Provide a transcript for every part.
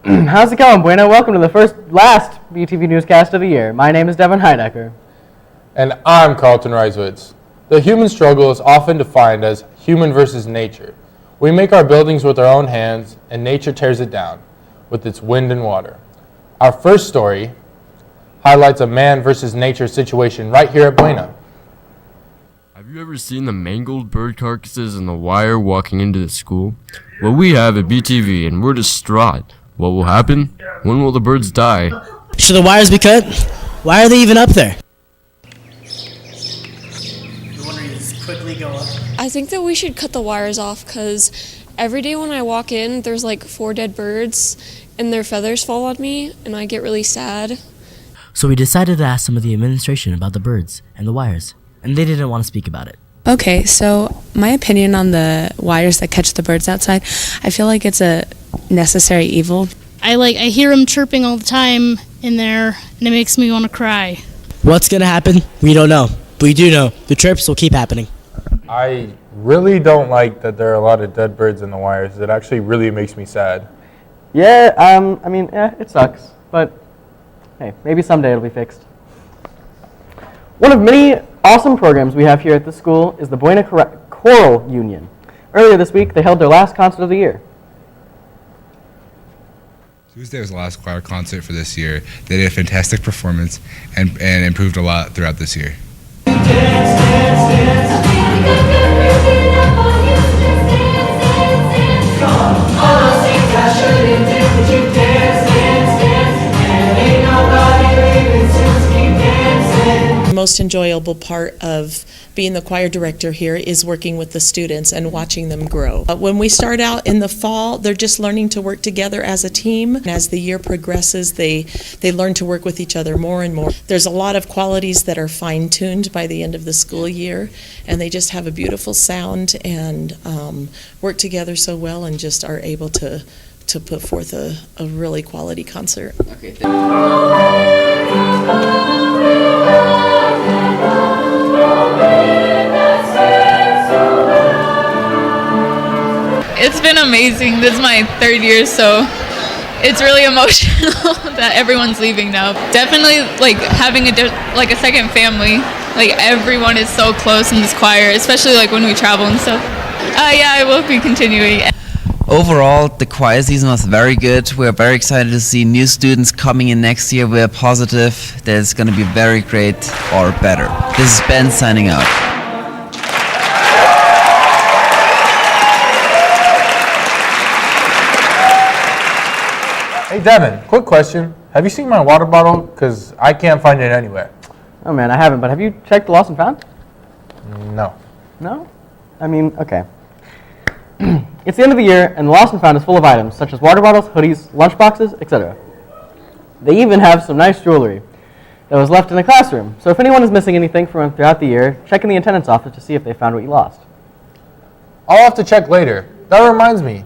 How's it going, Bueno? Welcome to the last BTV newscast of the year. My name is Devin Heidecker. And I'm Carlton Reiswitz. The human struggle is often defined as human versus nature. We make our buildings with our own hands, and nature tears it down with its wind and water. Our first story highlights a man versus nature situation right here at Bueno. Have you ever seen the mangled bird carcasses in the wire walking into the school? Well, we have at BTV, and we're distraught. What will happen? When will the birds die? Should the wires be cut? Why are they even up there? I think that we should cut the wires off because every day when I walk in, there's like 4 dead birds and their feathers fall on me and I get really sad. So we decided to ask some of the administration about the birds and the wires, and they didn't want to speak about it. Okay, so my opinion on the wires that catch the birds outside, I feel like it's a necessary evil. I hear them chirping all the time in there, and it makes me want to cry. What's going to happen? We don't know. But we do know the chirps will keep happening. I really don't like that there are a lot of dead birds in the wires. It actually really makes me sad. Yeah, it sucks. But, hey, maybe someday it'll be fixed. One of many awesome programs we have here at the school is the Bueno Choral Union. Earlier this week, they held their last concert of the year. Tuesday was the last choir concert for this year. They did a fantastic performance and improved a lot throughout this year. The most enjoyable part of being the choir director here is working with the students and watching them grow. When we start out in the fall, they're just learning to work together as a team. And as the year progresses, they learn to work with each other more and more. There's a lot of qualities that are fine-tuned by the end of the school year, and they just have a beautiful sound and work together so well and just are able to put forth a really quality concert. Okay, It's been amazing. This is my 3rd year, so it's really emotional that everyone's leaving now. Definitely having a second family. Everyone is so close in this choir, especially when we travel and stuff. Yeah, I will be continuing. Overall, the choir season was very good. We're very excited to see new students coming in next year. We're positive that it's going to be very great or better. This is Ben signing out. Hey Devin, quick question. Have you seen my water bottle? Because I can't find it anywhere. Oh man, I haven't, but have you checked the lost and found? No. No? Okay. It's the end of the year, and the lost and found is full of items, such as water bottles, hoodies, lunchboxes, etc. They even have some nice jewelry that was left in the classroom. So if anyone is missing anything from throughout the year, check in the attendance office to see if they found what you lost. I'll have to check later. That reminds me.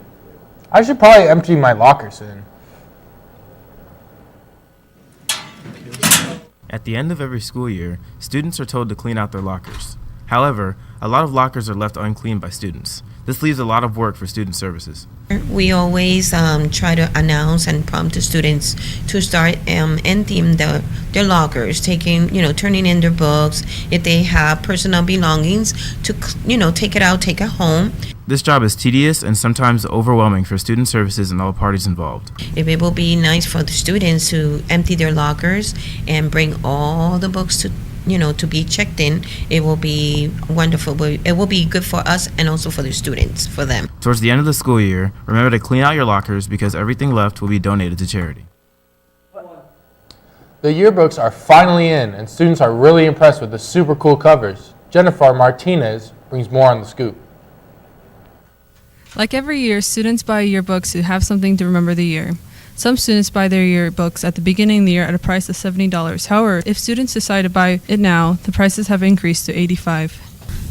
I should probably empty my locker soon. At the end of every school year, students are told to clean out their lockers. However, a lot of lockers are left unclean by students. This leaves a lot of work for student services. We always try to announce and prompt the students to start emptying their lockers, turning in their books. If they have personal belongings, to take it out, take it home. This job is tedious and sometimes overwhelming for student services and all parties involved. If it will be nice for the students to empty their lockers and bring all the books to be checked in, it will be wonderful. It will be good for us and also for the students, for them. Towards the end of the school year, remember to clean out your lockers because everything left will be donated to charity. The yearbooks are finally in, and students are really impressed with the super cool covers. Jennifer Martinez brings more on the scoop. Like every year, students buy yearbooks to have something to remember the year. Some students buy their yearbooks at the beginning of the year at a price of $70. However, if students decide to buy it now, the prices have increased to $85.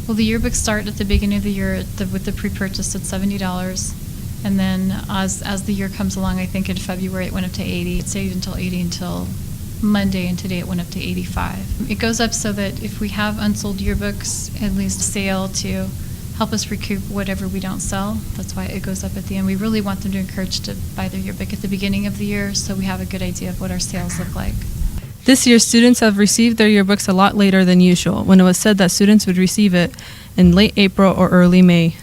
Well, the yearbooks start at the beginning of the year with the pre-purchase at $70. And then as the year comes along, I think in February it went up to $80. It stayed until $80 until Monday, and today it went up to $85. It goes up so that if we have unsold yearbooks, at least sale to help us recoup whatever we don't sell. That's why it goes up at the end. We really want them to encourage to buy their yearbook at the beginning of the year so we have a good idea of what our sales look like. This year, students have received their yearbooks a lot later than usual, when it was said that students would receive it in late April or early May.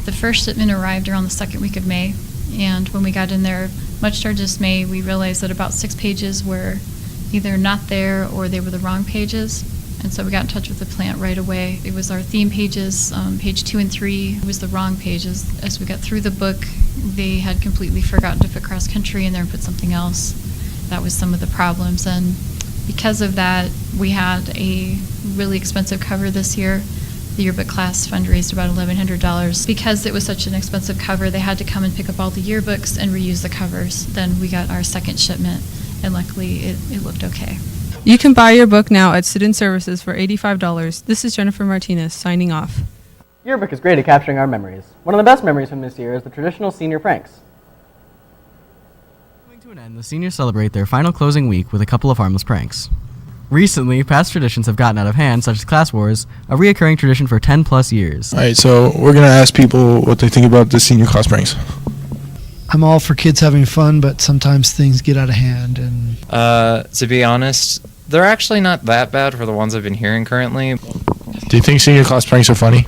The first shipment arrived around the second week of May, and when we got in there, much to our dismay, we realized that about 6 pages were either not there or they were the wrong pages. And so we got in touch with the plant right away. It was our theme pages, page 2 and 3 was the wrong pages. As we got through the book, they had completely forgotten to put cross country in there and put something else. That was some of the problems. And because of that, we had a really expensive cover this year. The yearbook class fundraised about $1,100. Because it was such an expensive cover, they had to come and pick up all the yearbooks and reuse the covers. Then we got our second shipment, and luckily it looked okay. You can buy your book now at Student Services for $85. This is Jennifer Martinez signing off. Yearbook is great at capturing our memories. One of the best memories from this year is the traditional senior pranks. Coming to an end, the seniors celebrate their final closing week with a couple of harmless pranks. Recently, past traditions have gotten out of hand, such as class wars, a reoccurring tradition for 10 plus years. All right, so we're going to ask people what they think about the senior class pranks. I'm all for kids having fun, but sometimes things get out of hand. And to be honest, they're actually not that bad for the ones I've been hearing currently. Do you think senior class pranks are funny?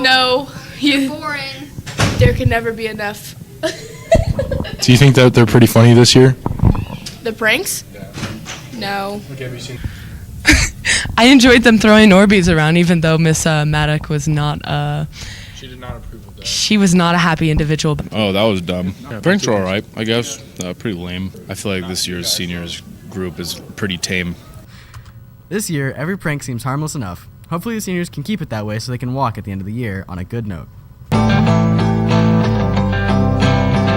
No. You're boring. There can never be enough. Do you think that they're pretty funny this year? The pranks? No. Okay, have you seen? I enjoyed them throwing Orbeez around, even though Miss Maddock was not. She did not approve of that. She was not a happy individual. Oh, that was dumb. Pranks are all right, I guess. Pretty lame. I feel like this year's seniors group is pretty tame. This year, every prank seems harmless enough. Hopefully the seniors can keep it that way so they can walk at the end of the year on a good note.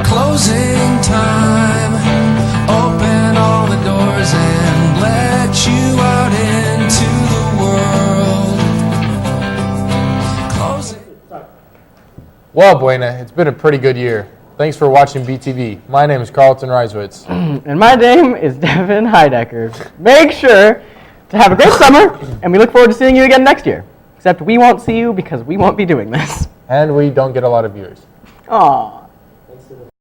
Closing time. Open all the doors and let you out into the world. Closing. Well, Buena, it's been a pretty good year. Thanks for watching BTV. My name is Carlton Reiswitz. And my name is Devin Heidecker. Make sure to have a great summer, and we look forward to seeing you again next year. Except we won't see you because we won't be doing this. And we don't get a lot of viewers. Aww.